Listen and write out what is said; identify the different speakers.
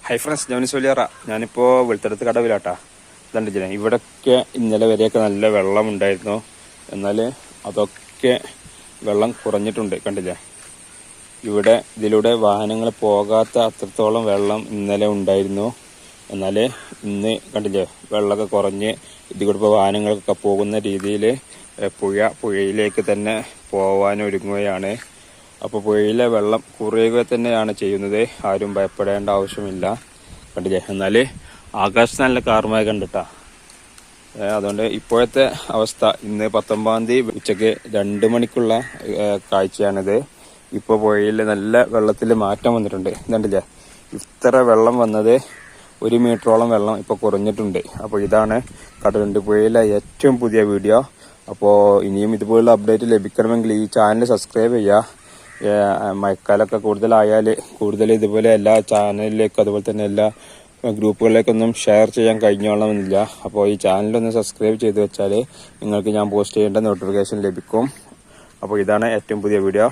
Speaker 1: Hi friends, ഞാൻ സൊല്ലിയറ. ഞാനിപ്പോൾ വെളുത്തടുത്ത് കടവിലാട്ടാ. ഇതുണ്ടില്ലേ, ഇവിടൊക്കെ ഇന്നലെ വരെയൊക്കെ നല്ല വെള്ളം ഉണ്ടായിരുന്നു. എന്നാൽ അതൊക്കെ വെള്ളം കുറഞ്ഞിട്ടുണ്ട്. കണ്ടില്ലേ, ഇവിടെ ഇതിലൂടെ വാഹനങ്ങൾ പോകാത്ത അത്രത്തോളം വെള്ളം ഇന്നലെ ഉണ്ടായിരുന്നു. എന്നാൽ ഇന്ന് കണ്ടില്ലേ, വെള്ളമൊക്കെ കുറഞ്ഞ് ഇതിലൂടെ ഇപ്പോൾ വാഹനങ്ങൾക്കൊക്കെ പോകുന്ന രീതിയിൽ പുഴയിലേക്ക് തന്നെ പോവാനൊരുങ്ങുകയാണ്. അപ്പോൾ പുഴയിലെ വെള്ളം കുറയുക തന്നെയാണ് ചെയ്യുന്നത്. ആരും ഭയപ്പെടേണ്ട ആവശ്യമില്ല. കണ്ടില്ലേ, എന്നാൽ ആകാശം നല്ല കാർമേഘം കണ്ടിട്ടാ. അതുകൊണ്ട് ഇപ്പോഴത്തെ അവസ്ഥ ഇന്ന് 19-ാം തീയതി ഉച്ചയ്ക്ക് 2 മണിക്കുള്ള കാഴ്ചയാണിത്. ഇപ്പോൾ പുഴയിൽ നല്ല വെള്ളത്തിൽ മാറ്റം വന്നിട്ടുണ്ട്. കണ്ടില്ലേ, ഇത്ര വെള്ളം വന്നത് 1 മീറ്ററോളം വെള്ളം ഇപ്പോൾ കുറഞ്ഞിട്ടുണ്ട്. അപ്പോൾ ഇതാണ് കടലുണ്ടി പുഴയിലെ ഏറ്റവും പുതിയ വീഡിയോ. അപ്പോൾ ഇനിയും ഇതുപോലുള്ള അപ്ഡേറ്റ് ലഭിക്കണമെങ്കിൽ ഈ ചാനൽ സബ്സ്ക്രൈബ് ചെയ്യുക. മഴക്കാലമൊക്കെ കൂടുതലായാൽ കൂടുതൽ ഇതുപോലെ എല്ലാ ചാനലിലേക്കും അതുപോലെ തന്നെ എല്ലാ ഗ്രൂപ്പുകളിലേക്കൊന്നും ഷെയർ ചെയ്യാൻ കഴിഞ്ഞോളണമെന്നില്ല. അപ്പോൾ ഈ ചാനലൊന്ന് സബ്സ്ക്രൈബ് ചെയ്ത് വെച്ചാൽ നിങ്ങൾക്ക് ഞാൻ പോസ്റ്റ് ചെയ്യേണ്ട നോട്ടിഫിക്കേഷൻ ലഭിക്കും. അപ്പോൾ ഇതാണ് ഏറ്റവും പുതിയ വീഡിയോ.